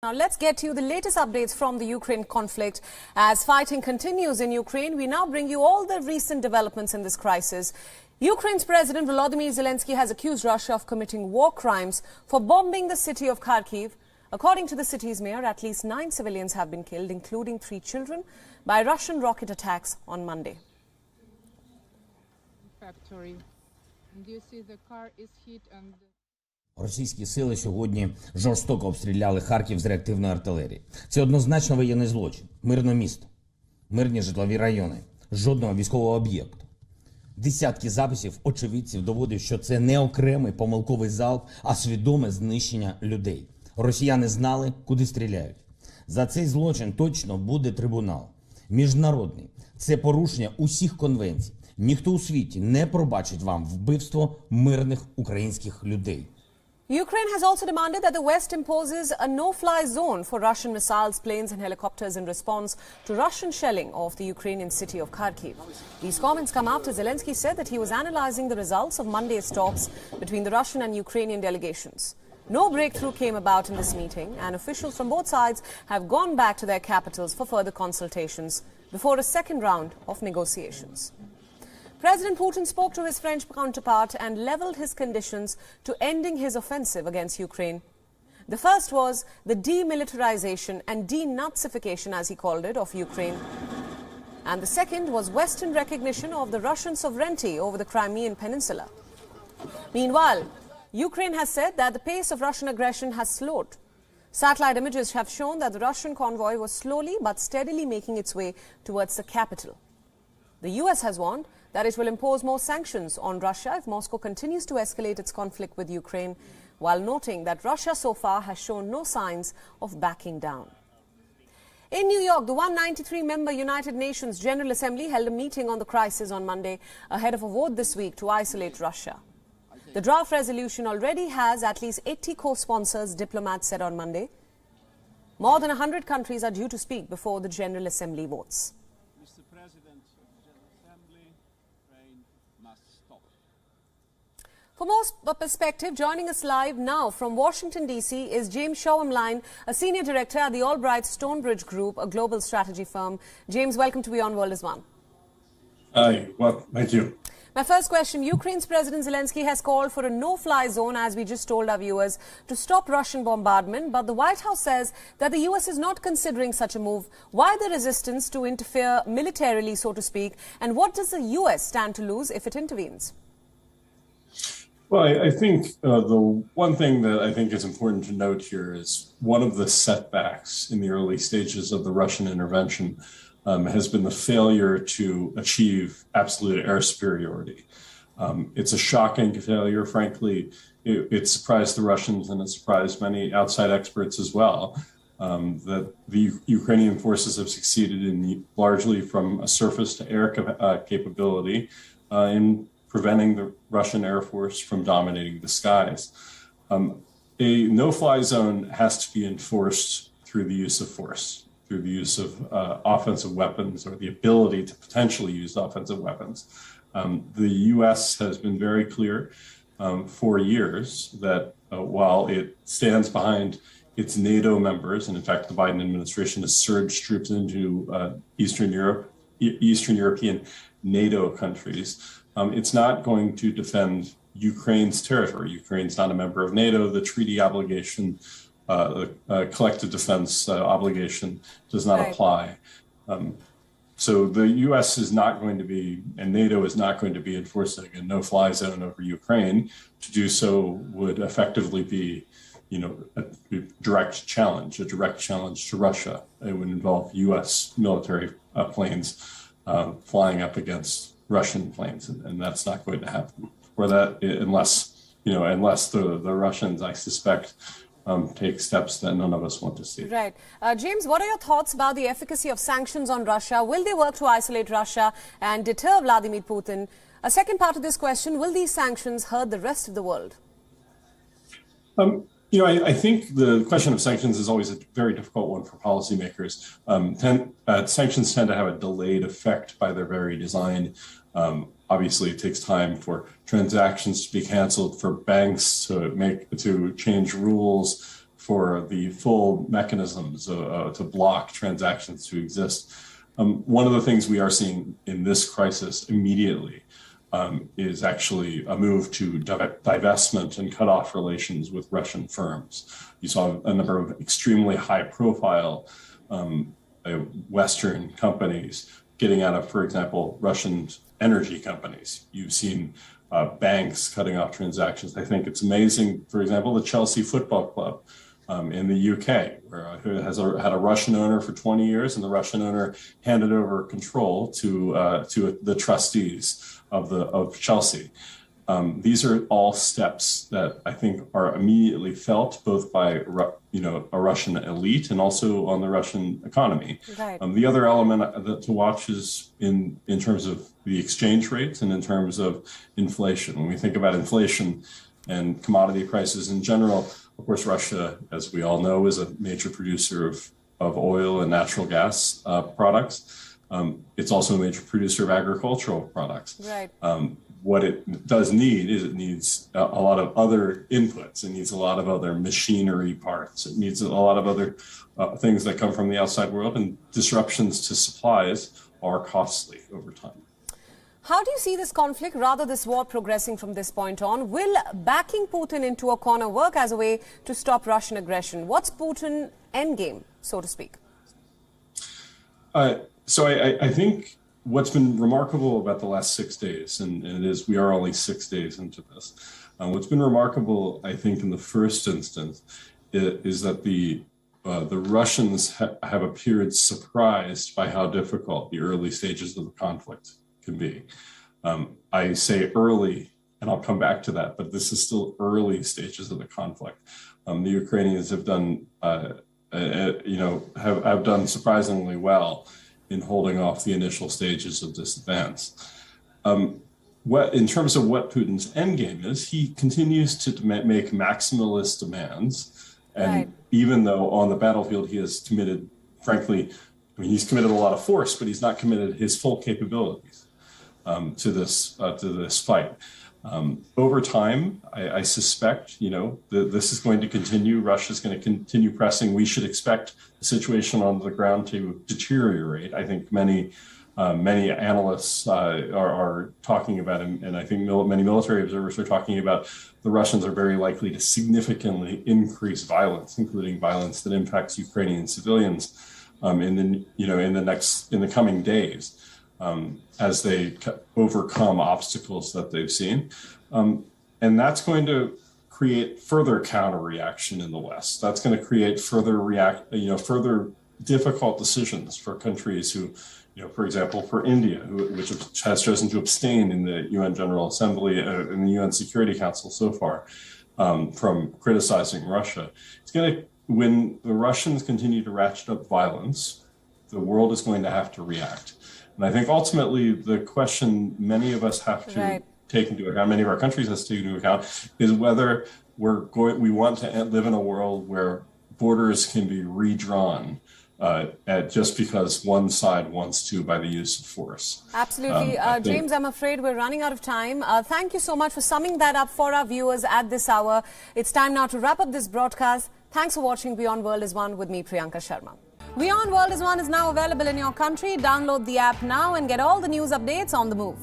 Now let's get you the latest updates from the Ukraine conflict. As fighting continues in Ukraine, we now bring you all the recent developments in this crisis. Ukraine's President Volodymyr Zelensky has accused Russia of committing war crimes for bombing the city of Kharkiv. According to the city's mayor, at least 9 civilians have been killed, including 3 children, by Russian rocket attacks on Monday. Factory. Do you see the car is hit and... Російські сили сьогодні жорстоко обстріляли Харків з реактивної артилерії. Це однозначно воєнний злочин. Мирне місто, мирні житлові райони, жодного військового об'єкту. Десятки записів очевидців доводять, що це не окремий помилковий залп, а свідоме знищення людей. Росіяни знали, куди стріляють. За цей злочин точно буде трибунал. Міжнародний. Це порушення усіх конвенцій. Ніхто у світі не пробачить вам вбивство мирних українських людей. Ukraine has also demanded that the West imposes a no-fly zone for Russian missiles, planes and helicopters in response to Russian shelling of the Ukrainian city of Kharkiv. These comments come after Zelensky said that he was analyzing the results of Monday's talks between the Russian and Ukrainian delegations. No breakthrough came about in this meeting, and officials from both sides have gone back to their capitals for further consultations before a second round of negotiations. President Putin spoke to his French counterpart and leveled his conditions to ending his offensive against Ukraine. The first was the demilitarization and denazification, as he called it, of Ukraine. And the second was Western recognition of the Russian sovereignty over the Crimean Peninsula. Meanwhile, Ukraine has said that the pace of Russian aggression has slowed. Satellite images have shown that the Russian convoy was slowly but steadily making its way towards the capital. The US has warned that it will impose more sanctions on Russia if Moscow continues to escalate its conflict with Ukraine, while noting that Russia so far has shown no signs of backing down. In New York, the 193-member United Nations General Assembly held a meeting on the crisis on Monday ahead of a vote this week to isolate Russia. The draft resolution already has at least 80 co-sponsors, diplomats said on Monday. More than 100 countries are due to speak before the General Assembly votes. Mr. President of the General Assembly, Ukraine must stop. For more perspective, joining us live now from Washington, D.C. is James Schauenlein, a senior director at the Albright Stonebridge Group, a global strategy firm. James, welcome to Beyond World is One. Hi, well, thank you. My first question, Ukraine's President Zelensky has called for a no-fly zone, as we just told our viewers, to stop Russian bombardment. But the White House says that the U.S. is not considering such a move. Why the resistance to interfere militarily, so to speak? And what does the U.S. stand to lose if it intervenes? Well, I think the one thing that I think is important to note here is one of the setbacks in the early stages of the Russian intervention has been the failure to achieve absolute air superiority. It's a shocking failure, frankly. It surprised the Russians and it surprised many outside experts as well, that the Ukrainian forces have succeeded in largely from a surface-to-air capability in preventing the Russian Air Force from dominating the skies. A no-fly zone has to be enforced through the use of force, through the use of offensive weapons or the ability to potentially use offensive weapons. The U.S. has been very clear for years that while it stands behind its NATO members, and in fact the Biden administration has surged troops into Eastern European NATO countries, it's not going to defend Ukraine's territory. Ukraine's not a member of NATO. The treaty obligation, collective defense obligation does not apply. So the U.S. is not going to be, and NATO is not going to be enforcing a no-fly zone over Ukraine. To do so would effectively be, a direct challenge to Russia. It would involve U.S. military planes flying up against Russian planes, and that's not going to happen. Or that, unless the Russians, I suspect, take steps that none of us want to see. Right. James, what are your thoughts about the efficacy of sanctions on Russia? Will they work to isolate Russia and deter Vladimir Putin? A second part of this question, will these sanctions hurt the rest of the world? I think the question of sanctions is always a very difficult one for policymakers. Sanctions tend to have a delayed effect by their very design. Obviously, it takes time for transactions to be canceled, for banks to change rules, for the full mechanisms to block transactions to exist. One of the things we are seeing in this crisis immediately is actually a move to divestment and cut off relations with Russian firms. You saw a number of extremely high-profile Western companies getting out of, for example, Russian energy companies. You've seen banks cutting off transactions. I think it's amazing, for example, the Chelsea Football Club in the UK, where it has had a Russian owner for 20 years, and the Russian owner handed over control to the trustees of Chelsea. These are all steps that I think are immediately felt both by a Russian elite and also on the Russian economy. Right. The other element to watch is in terms of the exchange rates and in terms of inflation. When we think about inflation and commodity prices in general, of course, Russia, as we all know, is a major producer of oil and natural gas products. It's also a major producer of agricultural products. Right. What it does need is it needs a lot of other inputs. It needs a lot of other machinery parts. It needs a lot of other things that come from the outside world, and disruptions to supplies are costly over time. How do you see this conflict, rather this war progressing from this point on? Will backing Putin into a corner work as a way to stop Russian aggression? What's Putin's endgame, so to speak? So I think what's been remarkable about the last 6 days, and it is we are only 6 days into this, what's been remarkable, I think, in the first instance, is that the Russians have appeared surprised by how difficult the early stages of the conflict can be. I say early, and I'll come back to that, but this is still early stages of the conflict. The Ukrainians have done, have done surprisingly well in holding off the initial stages of this advance. In terms of what Putin's endgame is, he continues to make maximalist demands, and right. Even though on the battlefield he has committed, frankly, he's committed a lot of force, but he's not committed his full capabilities to this fight. Over time, I suspect, this is going to continue. Russia's going to continue pressing. We should expect the situation on the ground to deteriorate. I think many analysts are talking about, and I think many military observers are talking about, the Russians are very likely to significantly increase violence, including violence that impacts Ukrainian civilians in the coming days. As they overcome obstacles that they've seen. And that's going to create further counter-reaction in the West. That's going to create further difficult decisions for countries who, for example, for India, which has chosen to abstain in the UN General Assembly, in the UN Security Council so far, from criticizing Russia. When the Russians continue to ratchet up violence, the world is going to have to react. And I think ultimately the question many of us have to take into account, many of our countries have to take into account, is whether we want to live in a world where borders can be redrawn just because one side wants to by the use of force. Absolutely. James, I'm afraid we're running out of time. Thank you so much for summing that up for our viewers at this hour. It's time now to wrap up this broadcast. Thanks for watching Beyond World is One with me, Priyanka Sharma. Beyond World is One is now available in your country. Download the app now and get all the news updates on the move.